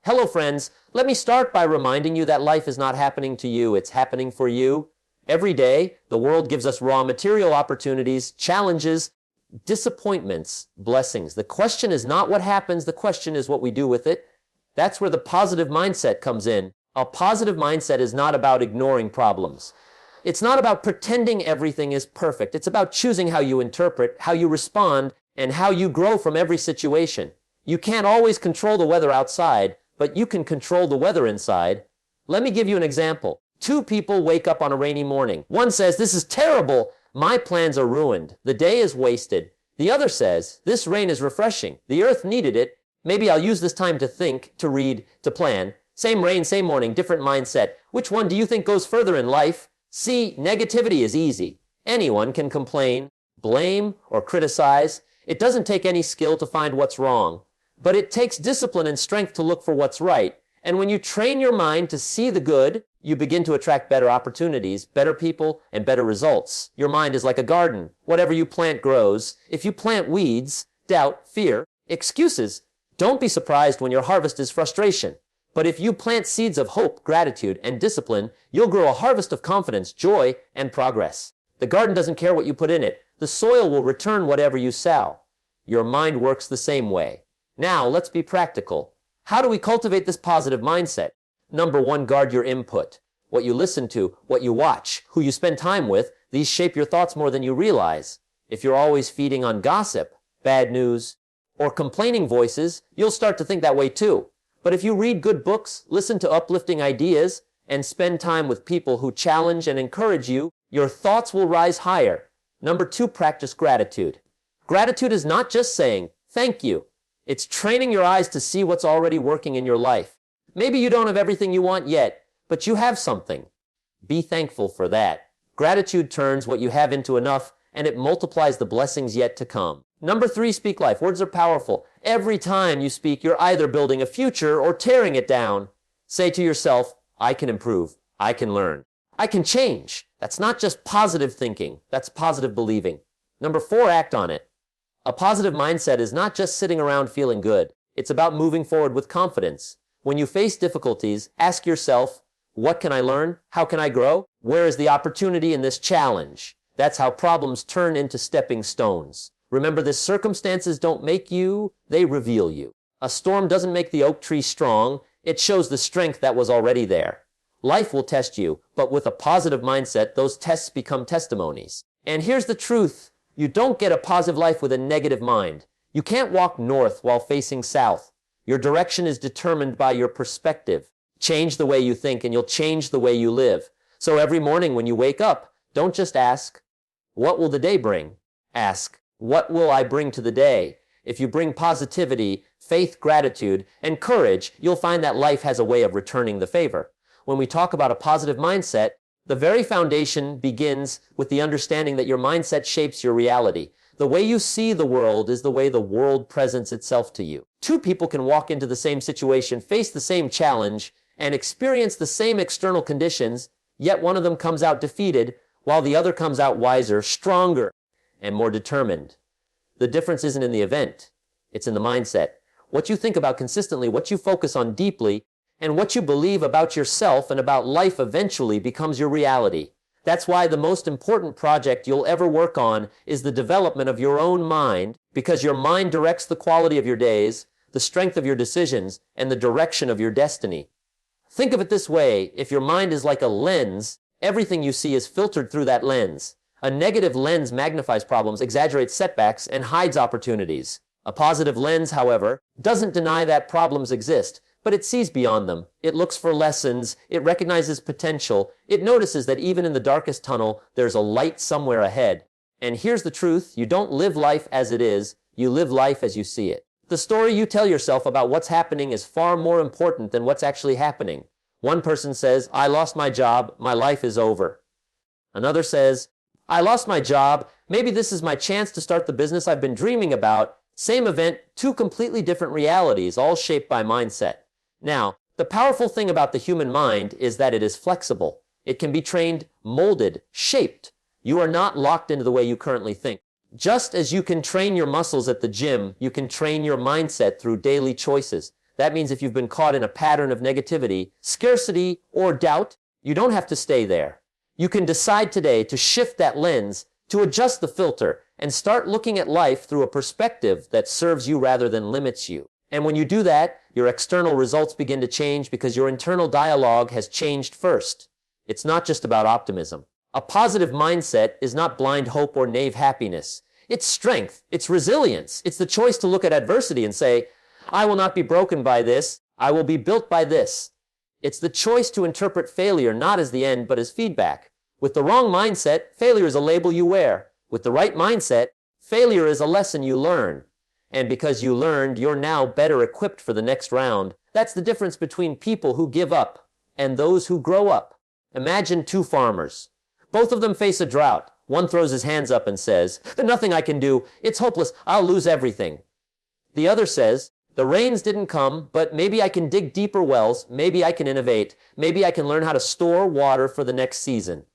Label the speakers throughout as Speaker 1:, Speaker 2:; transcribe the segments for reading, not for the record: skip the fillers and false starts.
Speaker 1: Hello friends, let me start by reminding you that life is not happening to you, it's happening for you. Every day, the world gives us raw material opportunities, challenges, disappointments, blessings. The question is not what happens, the question is what we do with it. That's where the positive mindset comes in. A positive mindset is not about ignoring problems. It's not about pretending everything is perfect. It's about choosing how you interpret, how you respond, and how you grow from every situation. You can't always control the weather outside, but you can control the weather inside. Let me give you an example. Two people wake up on a rainy morning. One says, "This is terrible. My plans are ruined. The day is wasted." The other says, "This rain is refreshing. The earth needed it. Maybe I'll use this time to think, to read, to plan." Same rain, same morning, different mindset. Which one do you think goes further in life? See, negativity is easy. Anyone can complain, blame, or criticize. It doesn't take any skill to find what's wrong. But it takes discipline and strength to look for what's right. And when you train your mind to see the good, you begin to attract better opportunities, better people, and better results. Your mind is like a garden. Whatever you plant grows. If you plant weeds, doubt, fear, excuses, don't be surprised when your harvest is frustration. But if you plant seeds of hope, gratitude, and discipline, you'll grow a harvest of confidence, joy, and progress. The garden doesn't care what you put in it. The soil will return whatever you sow. Your mind works the same way. Now, let's be practical. How do we cultivate this positive mindset? Number one, guard your input. What you listen to, what you watch, who you spend time with, these shape your thoughts more than you realize. If you're always feeding on gossip, bad news, or complaining voices, you'll start to think that way too. But if you read good books, listen to uplifting ideas, and spend time with people who challenge and encourage you, your thoughts will rise higher. Number two, practice gratitude. Gratitude is not just saying, "Thank you." It's training your eyes to see what's already working in your life. Maybe you don't have everything you want yet, but you have something. Be thankful for that. Gratitude turns what you have into enough, and it multiplies the blessings yet to come. Number three, speak life. Words are powerful. Every time you speak, you're either building a future or tearing it down. Say to yourself, "I can improve. I can learn. I can change." That's not just positive thinking. That's positive believing. Number four, act on it. A positive mindset is not just sitting around feeling good. It's about moving forward with confidence. When you face difficulties, ask yourself, what can I learn? How can I grow? Where is the opportunity in this challenge? That's how problems turn into stepping stones. Remember this, circumstances don't make you, they reveal you. A storm doesn't make the oak tree strong. It shows the strength that was already there. Life will test you, but with a positive mindset, those tests become testimonies. And here's the truth. You don't get a positive life with a negative mind. You can't walk north while facing south. Your direction is determined by your perspective. Change the way you think and you'll change the way you live. So every morning when you wake up, don't just ask, "What will the day bring?" Ask, "What will I bring to the day?" If you bring positivity, faith, gratitude, and courage, you'll find that life has a way of returning the favor. When we talk about a positive mindset, the very foundation begins with the understanding that your mindset shapes your reality. The way you see the world is the way the world presents itself to you. Two people can walk into the same situation, face the same challenge, and experience the same external conditions, yet one of them comes out defeated, while the other comes out wiser, stronger, and more determined. The difference isn't in the event. It's in the mindset. What you think about consistently, what you focus on deeply, and what you believe about yourself and about life eventually becomes your reality. That's why the most important project you'll ever work on is the development of your own mind, because your mind directs the quality of your days, the strength of your decisions, and the direction of your destiny. Think of it this way. If your mind is like a lens, everything you see is filtered through that lens. A negative lens magnifies problems, exaggerates setbacks, and hides opportunities. A positive lens, however, doesn't deny that problems exist, but it sees beyond them. It looks for lessons. It recognizes potential. It notices that even in the darkest tunnel, there's a light somewhere ahead. And here's the truth. You don't live life as it is. You live life as you see it. The story you tell yourself about what's happening is far more important than what's actually happening. One person says, "I lost my job. My life is over." Another says, "I lost my job. Maybe this is my chance to start the business I've been dreaming about." Same event, two completely different realities, all shaped by mindset. Now, the powerful thing about the human mind is that it is flexible. It can be trained, molded, shaped. You are not locked into the way you currently think. Just as you can train your muscles at the gym, you can train your mindset through daily choices. That means if you've been caught in a pattern of negativity, scarcity, or doubt, you don't have to stay there. You can decide today to shift that lens, to adjust the filter, and start looking at life through a perspective that serves you rather than limits you. And when you do that, your external results begin to change because your internal dialogue has changed first. It's not just about optimism. A positive mindset is not blind hope or naive happiness. It's strength. It's resilience. It's the choice to look at adversity and say, I will not be broken by this. I will be built by this. It's the choice to interpret failure not as the end, but as feedback. With the wrong mindset, failure is a label you wear. With the right mindset, failure is a lesson you learn. And because you learned, you're now better equipped for the next round. That's the difference between people who give up and those who grow up. Imagine two farmers. Both of them face a drought. One throws his hands up and says, "There's nothing I can do. It's hopeless. I'll lose everything." The other says, "The rains didn't come, but maybe I can dig deeper wells. Maybe I can innovate. Maybe I can learn how to store water for the next season."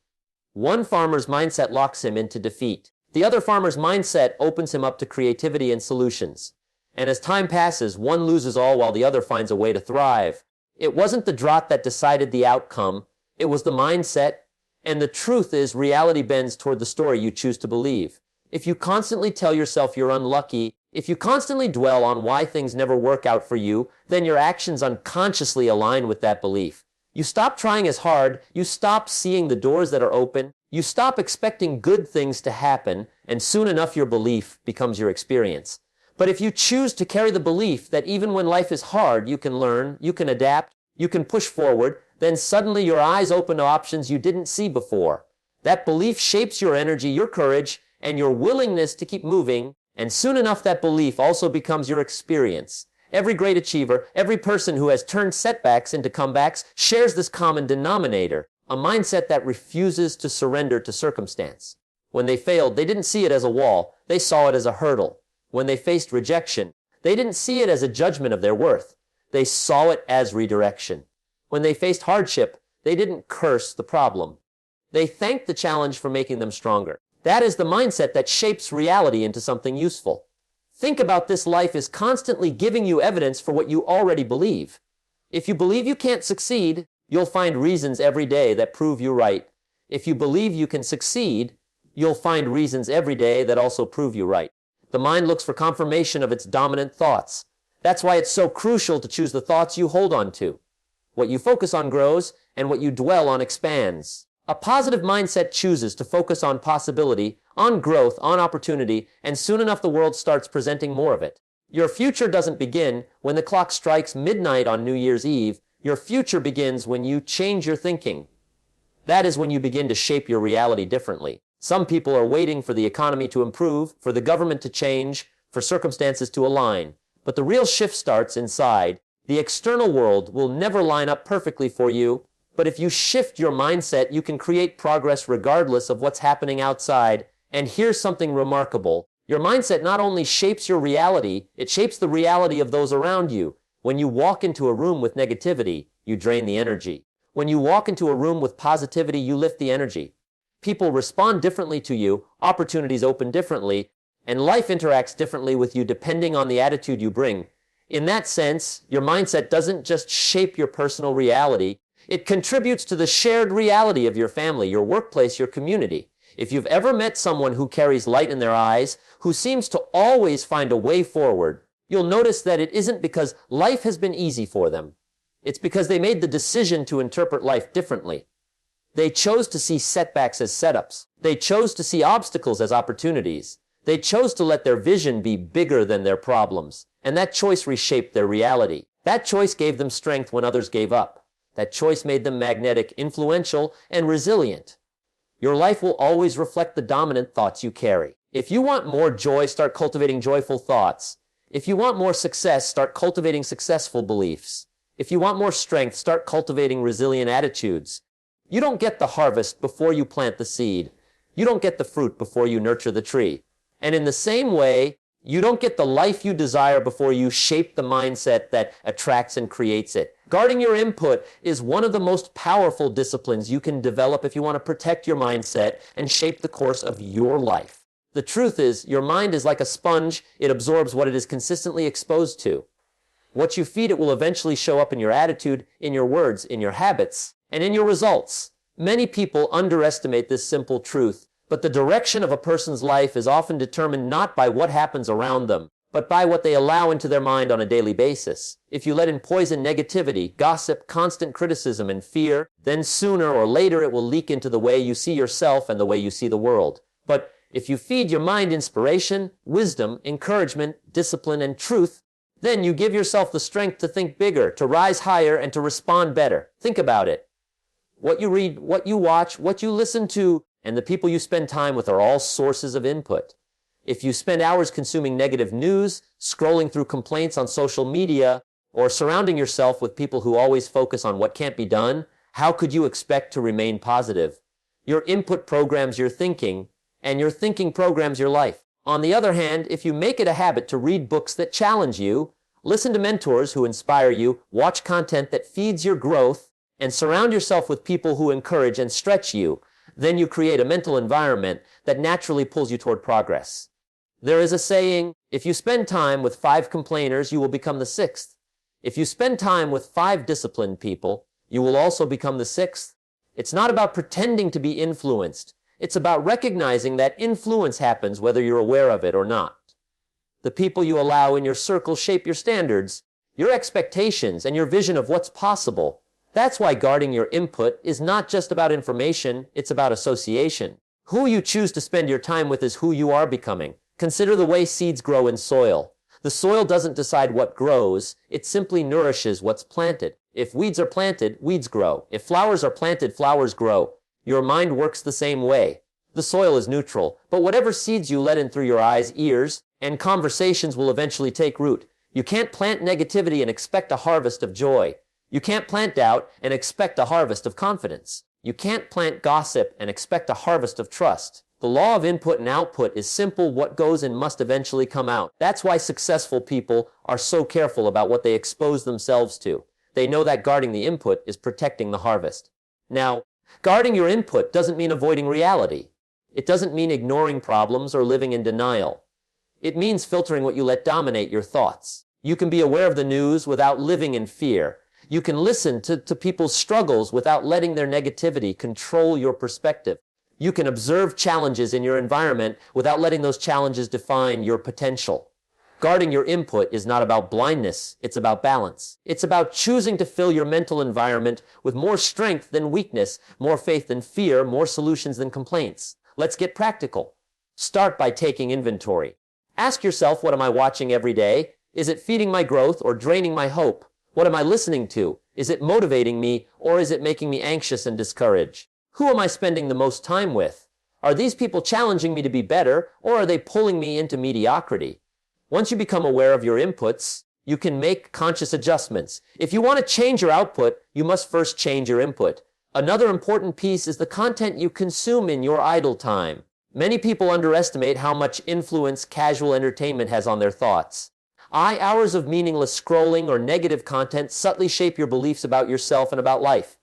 Speaker 1: One farmer's mindset locks him into defeat. The other farmer's mindset opens him up to creativity and solutions. And as time passes, one loses all while the other finds a way to thrive. It wasn't the drought that decided the outcome. It was the mindset. And the truth is, reality bends toward the story you choose to believe. If you constantly tell yourself you're unlucky, if you constantly dwell on why things never work out for you, then your actions unconsciously align with that belief. You stop trying as hard, you stop seeing the doors that are open, you stop expecting good things to happen, and soon enough your belief becomes your experience. But if you choose to carry the belief that even when life is hard, you can learn, you can adapt, you can push forward, then suddenly your eyes open to options you didn't see before. That belief shapes your energy, your courage, and your willingness to keep moving, and soon enough that belief also becomes your experience. Every great achiever, every person who has turned setbacks into comebacks shares this common denominator, a mindset that refuses to surrender to circumstance. When they failed, they didn't see it as a wall, they saw it as a hurdle. When they faced rejection, they didn't see it as a judgment of their worth, they saw it as redirection. When they faced hardship, they didn't curse the problem. They thanked the challenge for making them stronger. That is the mindset that shapes reality into something useful. Think about this: life is constantly giving you evidence for what you already believe. If you believe you can't succeed, you'll find reasons every day that prove you right. If you believe you can succeed, you'll find reasons every day that also prove you right. The mind looks for confirmation of its dominant thoughts. That's why it's so crucial to choose the thoughts you hold on to. What you focus on grows, and what you dwell on expands. A positive mindset chooses to focus on possibility, on growth, on opportunity, and soon enough the world starts presenting more of it. Your future doesn't begin when the clock strikes midnight on New Year's Eve. Your future begins when you change your thinking. That is when you begin to shape your reality differently. Some people are waiting for the economy to improve, for the government to change, for circumstances to align. But the real shift starts inside. The external world will never line up perfectly for you, but if you shift your mindset, you can create progress regardless of what's happening outside. And here's something remarkable. Your mindset not only shapes your reality, it shapes the reality of those around you. When you walk into a room with negativity, you drain the energy. When you walk into a room with positivity, you lift the energy. People respond differently to you, opportunities open differently, and life interacts differently with you depending on the attitude you bring. In that sense, your mindset doesn't just shape your personal reality, it contributes to the shared reality of your family, your workplace, your community. If you've ever met someone who carries light in their eyes, who seems to always find a way forward, you'll notice that it isn't because life has been easy for them. It's because they made the decision to interpret life differently. They chose to see setbacks as setups. They chose to see obstacles as opportunities. They chose to let their vision be bigger than their problems. And that choice reshaped their reality. That choice gave them strength when others gave up. That choice made them magnetic, influential, and resilient. Your life will always reflect the dominant thoughts you carry. If you want more joy, start cultivating joyful thoughts. If you want more success, start cultivating successful beliefs. If you want more strength, start cultivating resilient attitudes. You don't get the harvest before you plant the seed. You don't get the fruit before you nurture the tree. And in the same way, you don't get the life you desire before you shape the mindset that attracts and creates it. Guarding your input is one of the most powerful disciplines you can develop if you want to protect your mindset and shape the course of your life. The truth is, your mind is like a sponge. It absorbs what it is consistently exposed to. What you feed it will eventually show up in your attitude, in your words, in your habits, and in your results. Many people underestimate this simple truth, but the direction of a person's life is often determined not by what happens around them, but by what they allow into their mind on a daily basis. If you let in poison negativity, gossip, constant criticism, and fear, then sooner or later it will leak into the way you see yourself and the way you see the world. But if you feed your mind inspiration, wisdom, encouragement, discipline, and truth, then you give yourself the strength to think bigger, to rise higher, and to respond better. Think about it. What you read, what you watch, what you listen to, and the people you spend time with are all sources of input. If you spend hours consuming negative news, scrolling through complaints on social media, or surrounding yourself with people who always focus on what can't be done, how could you expect to remain positive? Your input programs your thinking, and your thinking programs your life. On the other hand, if you make it a habit to read books that challenge you, listen to mentors who inspire you, watch content that feeds your growth, and surround yourself with people who encourage and stretch you, then you create a mental environment that naturally pulls you toward progress. There is a saying, if you spend time with 5 complainers, you will become the 6th. If you spend time with 5 disciplined people, you will also become the 6th. It's not about pretending to be influenced. It's about recognizing that influence happens whether you're aware of it or not. The people you allow in your circle shape your standards, your expectations, and your vision of what's possible. That's why guarding your input is not just about information, it's about association. Who you choose to spend your time with is who you are becoming. Consider the way seeds grow in soil. The soil doesn't decide what grows, it simply nourishes what's planted. If weeds are planted, weeds grow. If flowers are planted, flowers grow. Your mind works the same way. The soil is neutral, but whatever seeds you let in through your eyes, ears, and conversations will eventually take root. You can't plant negativity and expect a harvest of joy. You can't plant doubt and expect a harvest of confidence. You can't plant gossip and expect a harvest of trust. The law of input and output is simple. What goes in must eventually come out. That's why successful people are so careful about what they expose themselves to. They know that guarding the input is protecting the harvest. Now, guarding your input doesn't mean avoiding reality. It doesn't mean ignoring problems or living in denial. It means filtering what you let dominate your thoughts. You can be aware of the news without living in fear. You can listen to people's struggles without letting their negativity control your perspective. You can observe challenges in your environment without letting those challenges define your potential. Guarding your input is not about blindness, it's about balance. It's about choosing to fill your mental environment with more strength than weakness, more faith than fear, more solutions than complaints. Let's get practical. Start by taking inventory. Ask yourself, what am I watching every day? Is it feeding my growth or draining my hope? What am I listening to? Is it motivating me or is it making me anxious and discouraged? Who am I spending the most time with? Are these people challenging me to be better or are they pulling me into mediocrity? Once you become aware of your inputs, you can make conscious adjustments. If you want to change your output, you must first change your input. Another important piece is the content you consume in your idle time. Many people underestimate how much influence casual entertainment has on their thoughts. Hours of meaningless scrolling or negative content subtly shape your beliefs about yourself and about life.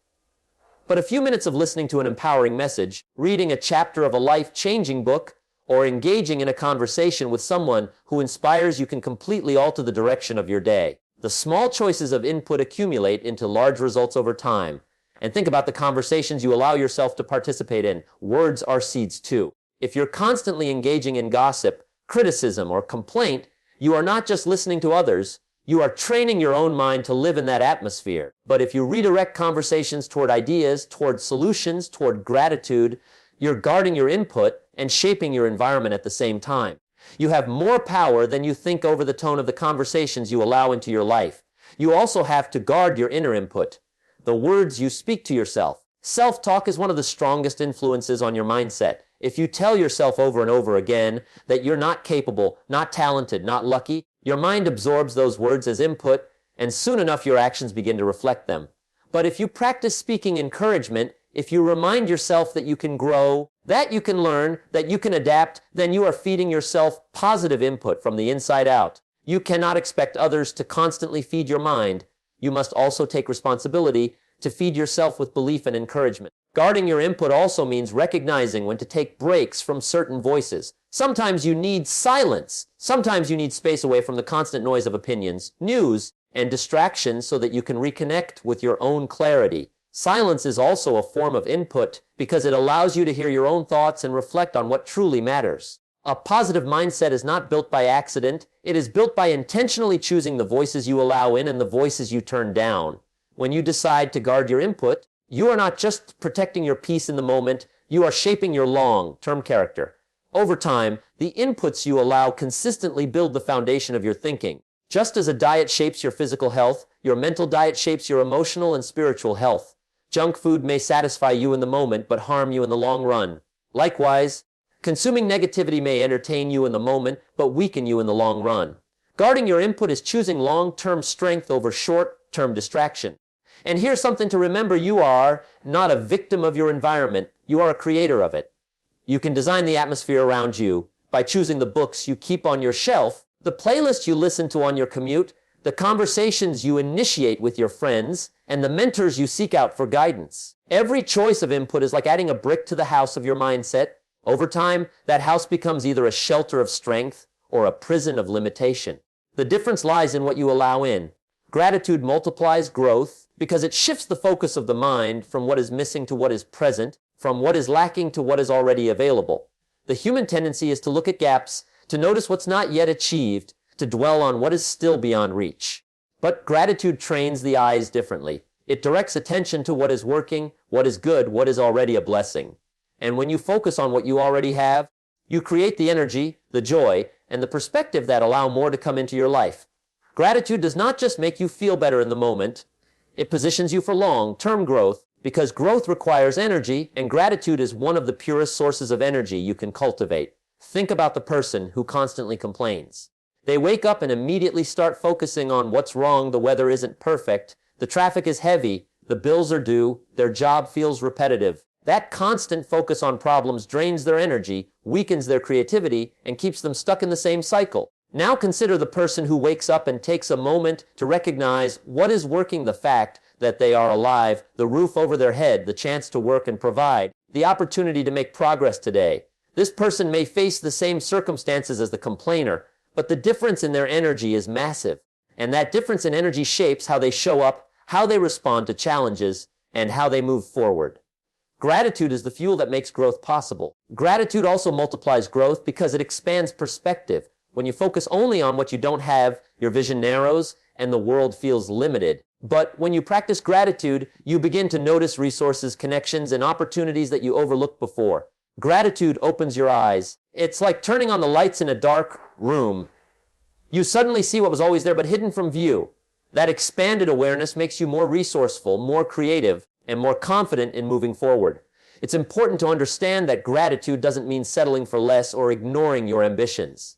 Speaker 1: But a few minutes of listening to an empowering message, reading a chapter of a life-changing book, or engaging in a conversation with someone who inspires you can completely alter the direction of your day. The small choices of input accumulate into large results over time. And think about the conversations you allow yourself to participate in. Words are seeds too. If you're constantly engaging in gossip, criticism, or complaint, you are not just listening to others, you are training your own mind to live in that atmosphere. But if you redirect conversations toward ideas, toward solutions, toward gratitude, you're guarding your input and shaping your environment at the same time. You have more power than you think over the tone of the conversations you allow into your life. You also have to guard your inner input, the words you speak to yourself. Self-talk is one of the strongest influences on your mindset. If you tell yourself over and over again that you're not capable, not talented, not lucky, your mind absorbs those words as input, and soon enough your actions begin to reflect them. But if you practice speaking encouragement, if you remind yourself that you can grow, that you can learn, that you can adapt, then you are feeding yourself positive input from the inside out. You cannot expect others to constantly feed your mind. You must also take responsibility to feed yourself with belief and encouragement. Guarding your input also means recognizing when to take breaks from certain voices. Sometimes you need silence. Sometimes you need space away from the constant noise of opinions, news, and distractions so that you can reconnect with your own clarity. Silence is also a form of input because it allows you to hear your own thoughts and reflect on what truly matters. A positive mindset is not built by accident. It is built by intentionally choosing the voices you allow in and the voices you turn down. When you decide to guard your input, you are not just protecting your peace in the moment, you are shaping your long-term character. Over time, the inputs you allow consistently build the foundation of your thinking. Just as a diet shapes your physical health, your mental diet shapes your emotional and spiritual health. Junk food may satisfy you in the moment but harm you in the long run. Likewise, consuming negativity may entertain you in the moment but weaken you in the long run. Guarding your input is choosing long-term strength over short-term distraction. And here's something to remember: you are not a victim of your environment, you are a creator of it. You can design the atmosphere around you by choosing the books you keep on your shelf, the playlist you listen to on your commute, the conversations you initiate with your friends, and the mentors you seek out for guidance. Every choice of input is like adding a brick to the house of your mindset. Over time, that house becomes either a shelter of strength or a prison of limitation. The difference lies in what you allow in. Gratitude multiplies growth because it shifts the focus of the mind from what is missing to what is present, from what is lacking to what is already available. The human tendency is to look at gaps, to notice what's not yet achieved, to dwell on what is still beyond reach. But gratitude trains the eyes differently. It directs attention to what is working, what is good, what is already a blessing. And when you focus on what you already have, you create the energy, the joy, and the perspective that allow more to come into your life. Gratitude does not just make you feel better in the moment, it positions you for long-term growth, because growth requires energy, and gratitude is one of the purest sources of energy you can cultivate. Think about the person who constantly complains. They wake up and immediately start focusing on what's wrong: the weather isn't perfect, the traffic is heavy, the bills are due, their job feels repetitive. That constant focus on problems drains their energy, weakens their creativity, and keeps them stuck in the same cycle. Now consider the person who wakes up and takes a moment to recognize what is working: the fact that they are alive, the roof over their head, the chance to work and provide, the opportunity to make progress today. This person may face the same circumstances as the complainer, but the difference in their energy is massive. And that difference in energy shapes how they show up, how they respond to challenges, and how they move forward. Gratitude is the fuel that makes growth possible. Gratitude also multiplies growth because it expands perspective. When you focus only on what you don't have, your vision narrows and the world feels limited. But when you practice gratitude, you begin to notice resources, connections, and opportunities that you overlooked before. Gratitude opens your eyes. It's like turning on the lights in a dark room. You suddenly see what was always there but hidden from view. That expanded awareness makes you more resourceful, more creative, and more confident in moving forward. It's important to understand that gratitude doesn't mean settling for less or ignoring your ambitions.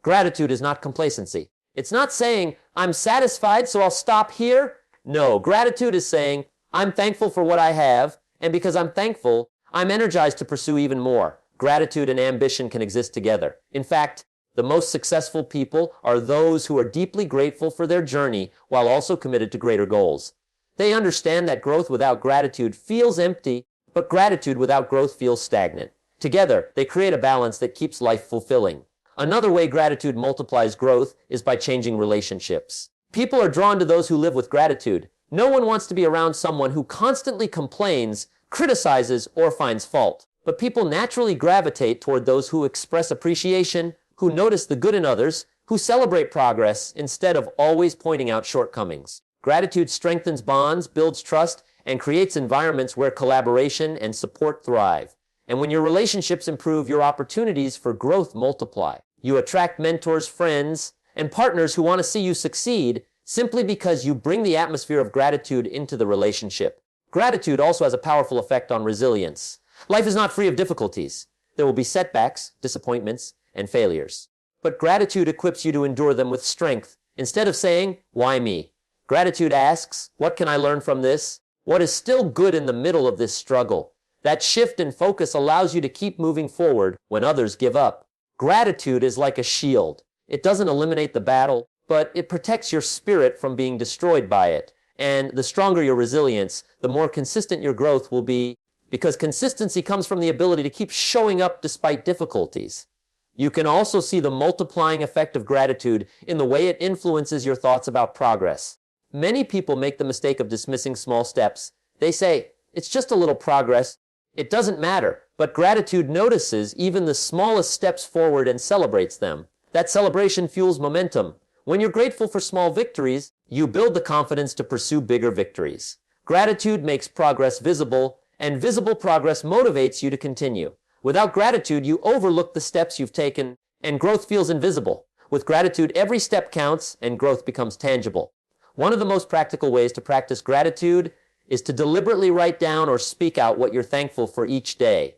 Speaker 1: Gratitude is not complacency. It's not saying, I'm satisfied, so I'll stop here. No, gratitude is saying, I'm thankful for what I have, and because I'm thankful, I'm energized to pursue even more. Gratitude and ambition can exist together. In fact, the most successful people are those who are deeply grateful for their journey while also committed to greater goals. They understand that growth without gratitude feels empty, but gratitude without growth feels stagnant. Together, they create a balance that keeps life fulfilling. Another way gratitude multiplies growth is by changing relationships. People are drawn to those who live with gratitude. No one wants to be around someone who constantly complains, criticizes, or finds fault. But people naturally gravitate toward those who express appreciation, who notice the good in others, who celebrate progress instead of always pointing out shortcomings. Gratitude strengthens bonds, builds trust, and creates environments where collaboration and support thrive. And when your relationships improve, your opportunities for growth multiply. You attract mentors, friends, and partners who want to see you succeed simply because you bring the atmosphere of gratitude into the relationship. Gratitude also has a powerful effect on resilience. Life is not free of difficulties. There will be setbacks, disappointments, and failures. But gratitude equips you to endure them with strength. Instead of saying, why me? Gratitude asks, what can I learn from this? What is still good in the middle of this struggle? That shift in focus allows you to keep moving forward when others give up. Gratitude is like a shield. It doesn't eliminate the battle, but it protects your spirit from being destroyed by it. And the stronger your resilience, the more consistent your growth will be, because consistency comes from the ability to keep showing up despite difficulties. You can also see the multiplying effect of gratitude in the way it influences your thoughts about progress. Many people make the mistake of dismissing small steps. They say, it's just a little progress. It doesn't matter. But gratitude notices even the smallest steps forward and celebrates them. That celebration fuels momentum. When you're grateful for small victories, you build the confidence to pursue bigger victories. Gratitude makes progress visible, and visible progress motivates you to continue. Without gratitude, you overlook the steps you've taken, and growth feels invisible. With gratitude, every step counts, and growth becomes tangible. One of the most practical ways to practice gratitude is to deliberately write down or speak out what you're thankful for each day.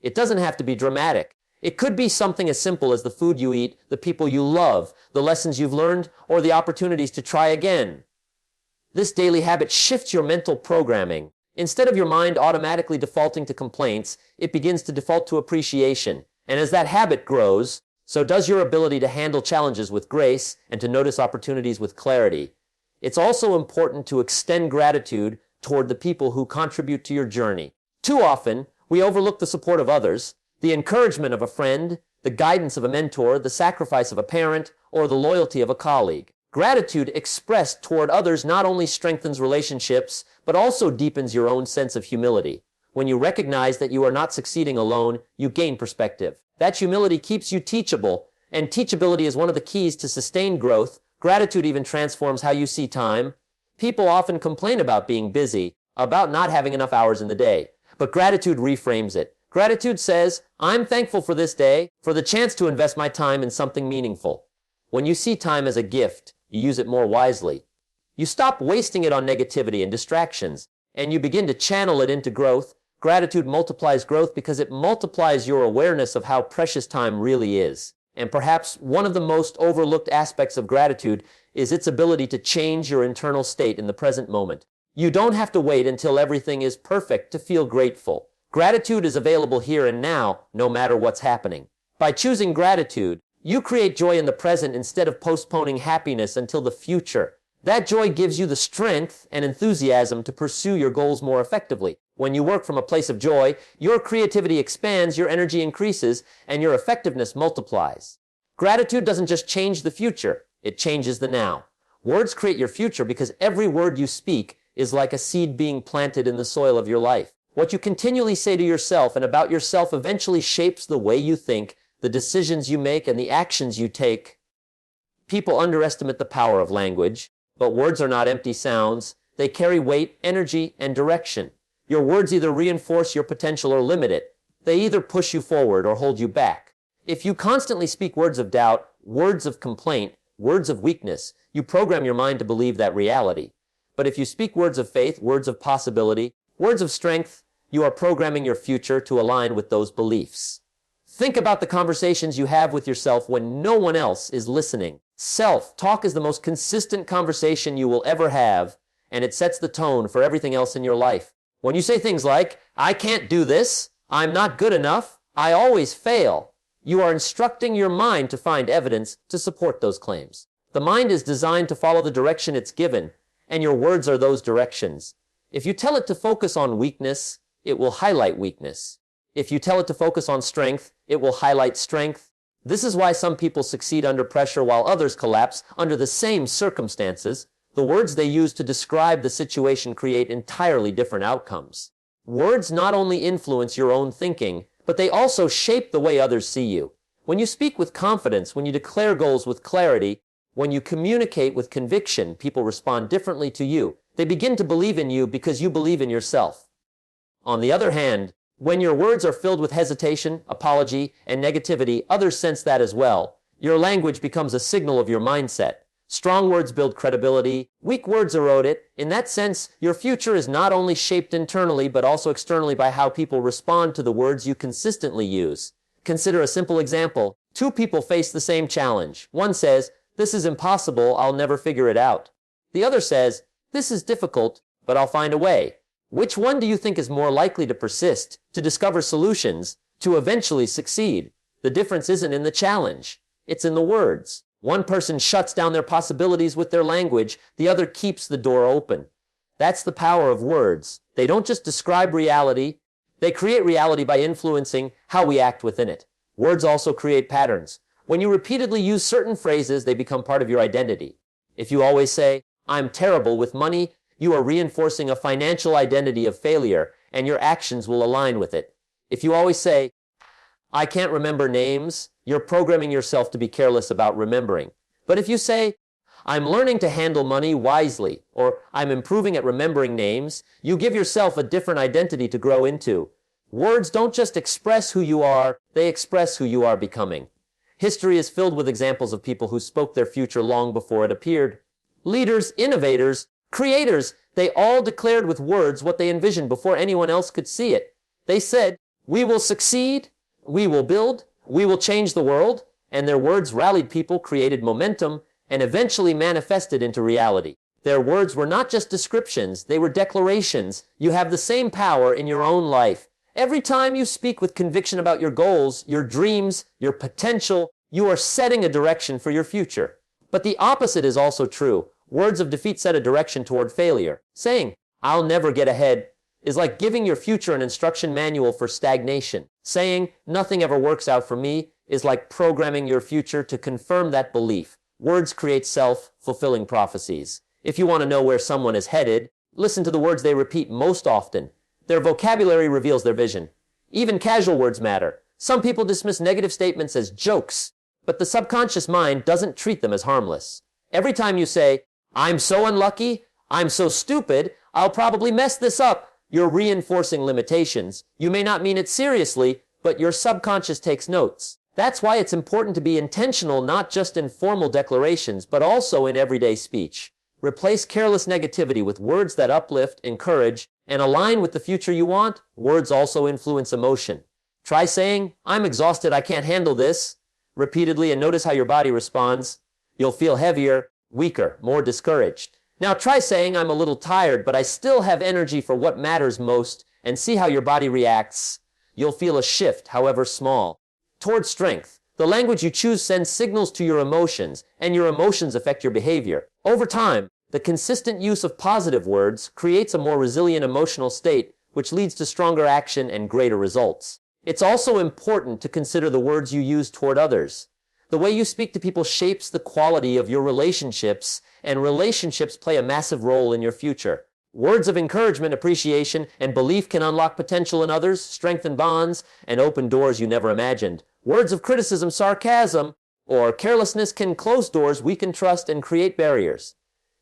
Speaker 1: It doesn't have to be dramatic. It could be something as simple as the food you eat, the people you love, the lessons you've learned, or the opportunities to try again. This daily habit shifts your mental programming. Instead of your mind automatically defaulting to complaints, it begins to default to appreciation. And as that habit grows, so does your ability to handle challenges with grace and to notice opportunities with clarity. It's also important to extend gratitude toward the people who contribute to your journey. Too often, we overlook the support of others, the encouragement of a friend, the guidance of a mentor, the sacrifice of a parent, or the loyalty of a colleague. Gratitude expressed toward others not only strengthens relationships, but also deepens your own sense of humility. When you recognize that you are not succeeding alone, you gain perspective. That humility keeps you teachable, and teachability is one of the keys to sustained growth. Gratitude even transforms how you see time. People often complain about being busy, about not having enough hours in the day, but gratitude reframes it. Gratitude says, I'm thankful for this day, for the chance to invest my time in something meaningful. When you see time as a gift, you use it more wisely. You stop wasting it on negativity and distractions, and you begin to channel it into growth. Gratitude multiplies growth because it multiplies your awareness of how precious time really is. And perhaps one of the most overlooked aspects of gratitude is its ability to change your internal state in the present moment. You don't have to wait until everything is perfect to feel grateful. Gratitude is available here and now, no matter what's happening. By choosing gratitude, you create joy in the present instead of postponing happiness until the future. That joy gives you the strength and enthusiasm to pursue your goals more effectively. When you work from a place of joy, your creativity expands, your energy increases, and your effectiveness multiplies. Gratitude doesn't just change the future, it changes the now. Words create your future because every word you speak is like a seed being planted in the soil of your life. What you continually say to yourself and about yourself eventually shapes the way you think, the decisions you make, and the actions you take. People underestimate the power of language, but words are not empty sounds. They carry weight, energy, and direction. Your words either reinforce your potential or limit it. They either push you forward or hold you back. If you constantly speak words of doubt, words of complaint, words of weakness, you program your mind to believe that reality. But if you speak words of faith, words of possibility, words of strength, you are programming your future to align with those beliefs. Think about the conversations you have with yourself when no one else is listening. Self-talk is the most consistent conversation you will ever have, and it sets the tone for everything else in your life. When you say things like, I can't do this, I'm not good enough, I always fail, you are instructing your mind to find evidence to support those claims. The mind is designed to follow the direction it's given, and your words are those directions. If you tell it to focus on weakness, it will highlight weakness. If you tell it to focus on strength, it will highlight strength. This is why some people succeed under pressure while others collapse under the same circumstances. The words they use to describe the situation create entirely different outcomes. Words not only influence your own thinking, but they also shape the way others see you. When you speak with confidence, when you declare goals with clarity, when you communicate with conviction, people respond differently to you. They begin to believe in you because you believe in yourself. On the other hand, when your words are filled with hesitation, apology, and negativity, others sense that as well. Your language becomes a signal of your mindset. Strong words build credibility, weak words erode it. In that sense, your future is not only shaped internally, but also externally by how people respond to the words you consistently use. Consider a simple example. Two people face the same challenge. One says, this is impossible, I'll never figure it out. The other says, this is difficult, but I'll find a way. Which one do you think is more likely to persist, to discover solutions, to eventually succeed? The difference isn't in the challenge. It's in the words. One person shuts down their possibilities with their language. The other keeps the door open. That's the power of words. They don't just describe reality. They create reality by influencing how we act within it. Words also create patterns. When you repeatedly use certain phrases, they become part of your identity. If you always say, I'm terrible with money, you are reinforcing a financial identity of failure, and your actions will align with it. If you always say, I can't remember names, you're programming yourself to be careless about remembering. But if you say, I'm learning to handle money wisely, or I'm improving at remembering names, you give yourself a different identity to grow into. Words don't just express who you are, they express who you are becoming. History is filled with examples of people who spoke their future long before it appeared. Leaders, innovators, creators, they all declared with words what they envisioned before anyone else could see it. They said, we will succeed, we will build, we will change the world, and their words rallied people, created momentum, and eventually manifested into reality. Their words were not just descriptions, they were declarations. You have the same power in your own life. Every time you speak with conviction about your goals, your dreams, your potential, you are setting a direction for your future. But the opposite is also true. Words of defeat set a direction toward failure. Saying, I'll never get ahead, is like giving your future an instruction manual for stagnation. Saying, nothing ever works out for me, is like programming your future to confirm that belief. Words create self-fulfilling prophecies. If you want to know where someone is headed, listen to the words they repeat most often. Their vocabulary reveals their vision. Even casual words matter. Some people dismiss negative statements as jokes, but the subconscious mind doesn't treat them as harmless. Every time you say, I'm so unlucky, I'm so stupid, I'll probably mess this up, you're reinforcing limitations. You may not mean it seriously, but your subconscious takes notes. That's why it's important to be intentional, not just in formal declarations, but also in everyday speech. Replace careless negativity with words that uplift, encourage, and align with the future you want. Words also influence emotion. Try saying, I'm exhausted, I can't handle this, repeatedly, and notice how your body responds. You'll feel heavier, weaker, more discouraged. Now try saying, I'm a little tired, but I still have energy for what matters most, and see how your body reacts. You'll feel a shift, however small, toward strength. The language you choose sends signals to your emotions, and your emotions affect your behavior. Over time, the consistent use of positive words creates a more resilient emotional state, which leads to stronger action and greater results. It's also important to consider the words you use toward others. The way you speak to people shapes the quality of your relationships, and relationships play a massive role in your future. Words of encouragement, appreciation, and belief can unlock potential in others, strengthen bonds, and open doors you never imagined. Words of criticism, sarcasm, or carelessness can close doors, weaken trust, and create barriers.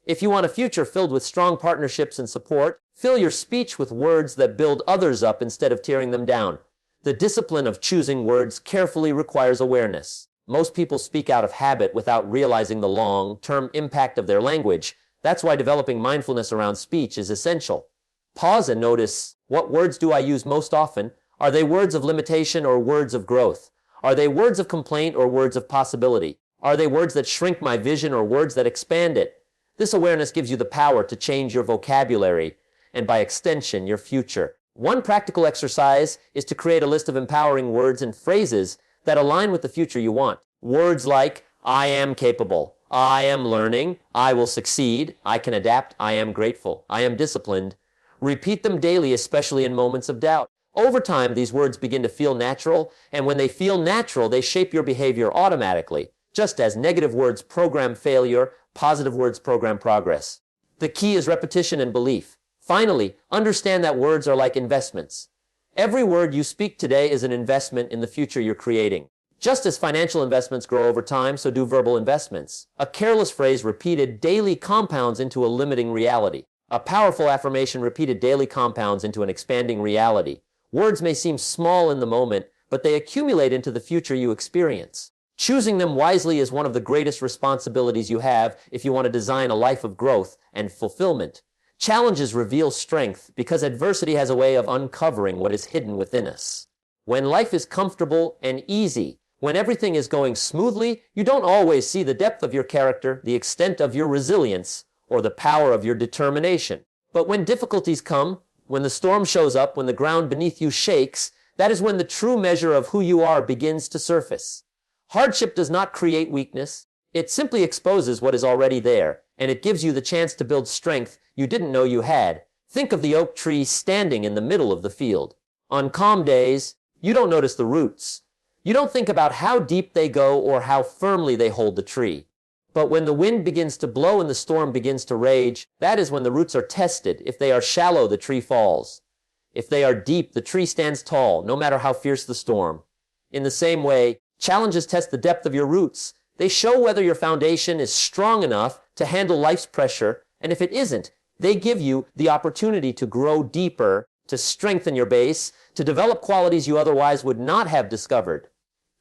Speaker 1: If you want a future filled with strong partnerships and support, fill your speech with words that build others up instead of tearing them down. The discipline of choosing words carefully requires awareness. Most people speak out of habit without realizing the long-term impact of their language. That's why developing mindfulness around speech is essential. Pause and notice, what words do I use most often? Are they words of limitation or words of growth? Are they words of complaint or words of possibility? Are they words that shrink my vision or words that expand it? This awareness gives you the power to change your vocabulary and, by extension, your future. One practical exercise is to create a list of empowering words and phrases that align with the future you want. Words like, I am capable, I am learning, I will succeed, I can adapt, I am grateful, I am disciplined. Repeat them daily, especially in moments of doubt. Over time, these words begin to feel natural, and when they feel natural, they shape your behavior automatically. Just as negative words program failure, positive words program progress. The key is repetition and belief. Finally, understand that words are like investments. Every word you speak today is an investment in the future you're creating. Just as financial investments grow over time, so do verbal investments. A careless phrase repeated daily compounds into a limiting reality. A powerful affirmation repeated daily compounds into an expanding reality. Words may seem small in the moment, but they accumulate into the future you experience. Choosing them wisely is one of the greatest responsibilities you have if you want to design a life of growth and fulfillment. Challenges reveal strength because adversity has a way of uncovering what is hidden within us. When life is comfortable and easy, when everything is going smoothly, you don't always see the depth of your character, the extent of your resilience, or the power of your determination. But when difficulties come, when the storm shows up, when the ground beneath you shakes, that is when the true measure of who you are begins to surface. Hardship does not create weakness. It simply exposes what is already there, and it gives you the chance to build strength you didn't know you had. Think of the oak tree standing in the middle of the field. On calm days, you don't notice the roots. You don't think about how deep they go or how firmly they hold the tree. But when the wind begins to blow and the storm begins to rage, that is when the roots are tested. If they are shallow, the tree falls. If they are deep, the tree stands tall, no matter how fierce the storm. In the same way, challenges test the depth of your roots. They show whether your foundation is strong enough to handle life's pressure, and if it isn't, they give you the opportunity to grow deeper, to strengthen your base, to develop qualities you otherwise would not have discovered.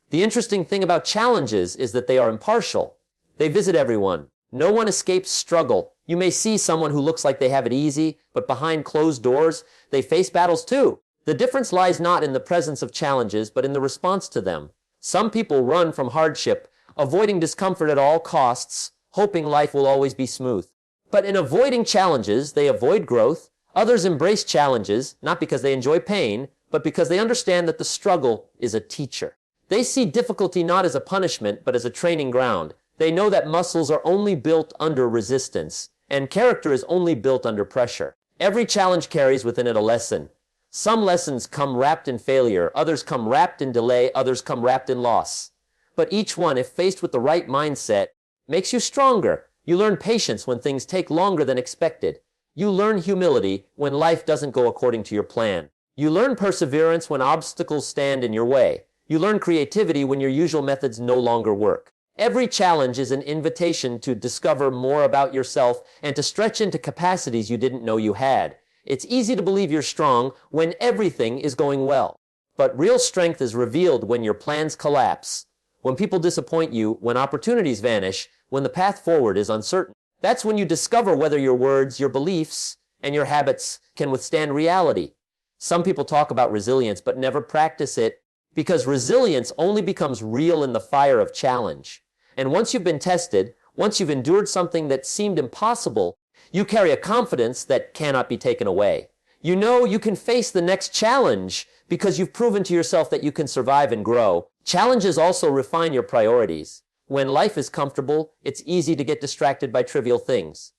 Speaker 1: The interesting thing about challenges is that they are impartial. They visit everyone. No one escapes struggle. You may see someone who looks like they have it easy, but behind closed doors, they face battles too. The difference lies not in the presence of challenges, but in the response to them. Some people run from hardship, avoiding discomfort at all costs, hoping life will always be smooth. But in avoiding challenges, they avoid growth. Others embrace challenges, not because they enjoy pain, but because they understand that the struggle is a teacher. They see difficulty not as a punishment, but as a training ground. They know that muscles are only built under resistance, and character is only built under pressure. Every challenge carries within it a lesson. Some lessons come wrapped in failure, others come wrapped in delay, others come wrapped in loss. But each one, if faced with the right mindset, makes you stronger. You learn patience when things take longer than expected. You learn humility when life doesn't go according to your plan. You learn perseverance when obstacles stand in your way. You learn creativity when your usual methods no longer work. Every challenge is an invitation to discover more about yourself and to stretch into capacities you didn't know you had. It's easy to believe you're strong when everything is going well. But real strength is revealed when your plans collapse, when people disappoint you, when opportunities vanish, when the path forward is uncertain. That's when you discover whether your words, your beliefs, and your habits can withstand reality. Some people talk about resilience but never practice it because resilience only becomes real in the fire of challenge. And once you've been tested, once you've endured something that seemed impossible, you carry a confidence that cannot be taken away. You know you can face the next challenge because you've proven to yourself that you can survive and grow. Challenges also refine your priorities. When life is comfortable, it's easy to get distracted by trivial things.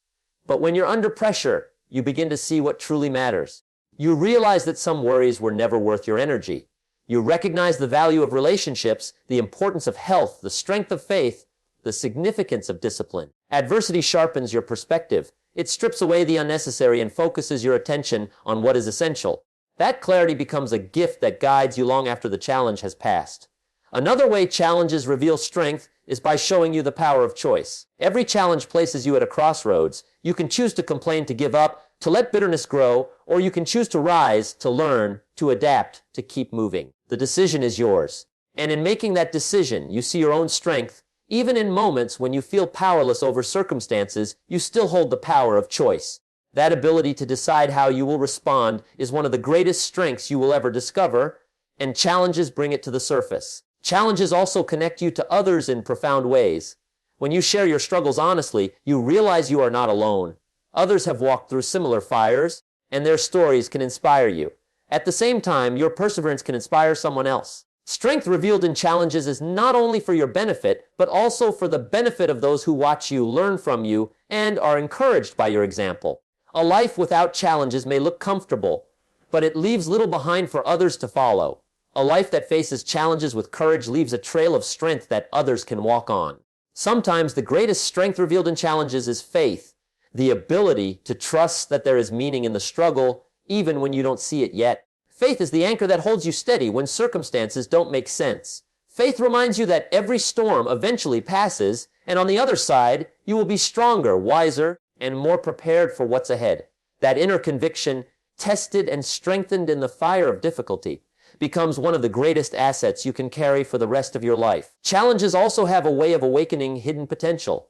Speaker 1: But when you're under pressure, you begin to see what truly matters. You realize that some worries were never worth your energy. You recognize the value of relationships, the importance of health, the strength of faith, the significance of discipline. Adversity sharpens your perspective. It strips away the unnecessary and focuses your attention on what is essential. That clarity becomes a gift that guides you long after the challenge has passed. Another way challenges reveal strength is by showing you the power of choice. Every challenge places you at a crossroads. You can choose to complain, to give up, to let bitterness grow, or you can choose to rise, to learn, to adapt, to keep moving. The decision is yours. And in making that decision, you see your own strength. Even in moments when you feel powerless over circumstances, you still hold the power of choice. That ability to decide how you will respond is one of the greatest strengths you will ever discover, and challenges bring it to the surface. Challenges also connect you to others in profound ways. When you share your struggles honestly, you realize you are not alone. Others have walked through similar fires, and their stories can inspire you. At the same time, your perseverance can inspire someone else. Strength revealed in challenges is not only for your benefit, but also for the benefit of those who watch you, learn from you, and are encouraged by your example. A life without challenges may look comfortable, but it leaves little behind for others to follow. A life that faces challenges with courage leaves a trail of strength that others can walk on. Sometimes the greatest strength revealed in challenges is faith, the ability to trust that there is meaning in the struggle, even when you don't see it yet. Faith is the anchor that holds you steady when circumstances don't make sense. Faith reminds you that every storm eventually passes, and on the other side, you will be stronger, wiser, and more prepared for what's ahead. That inner conviction, tested and strengthened in the fire of difficulty, becomes one of the greatest assets you can carry for the rest of your life. Challenges also have a way of awakening hidden potential.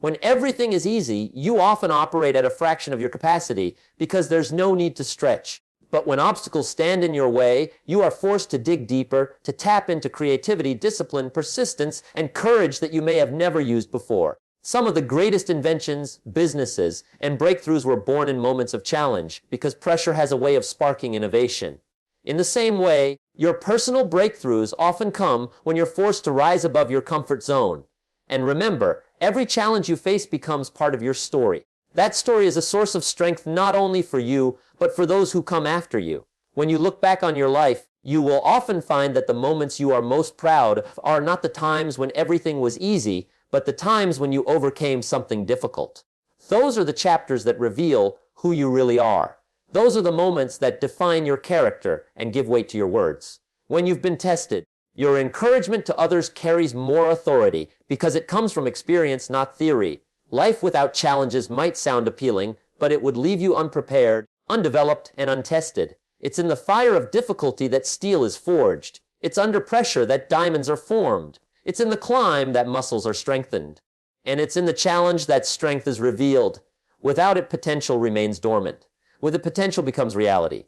Speaker 1: When everything is easy, you often operate at a fraction of your capacity because there's no need to stretch. But when obstacles stand in your way, you are forced to dig deeper, to tap into creativity, discipline, persistence, and courage that you may have never used before. Some of the greatest inventions, businesses, and breakthroughs were born in moments of challenge because pressure has a way of sparking innovation. In the same way, your personal breakthroughs often come when you're forced to rise above your comfort zone. And remember, every challenge you face becomes part of your story. That story is a source of strength not only for you, but for those who come after you. When you look back on your life, you will often find that the moments you are most proud of are not the times when everything was easy, but the times when you overcame something difficult. Those are the chapters that reveal who you really are. Those are the moments that define your character and give weight to your words. When you've been tested, your encouragement to others carries more authority because it comes from experience, not theory. Life without challenges might sound appealing, but it would leave you unprepared, undeveloped, and untested. It's in the fire of difficulty that steel is forged. It's under pressure that diamonds are formed. It's in the climb that muscles are strengthened. And it's in the challenge that strength is revealed. Without it, potential remains dormant. With it, potential becomes reality.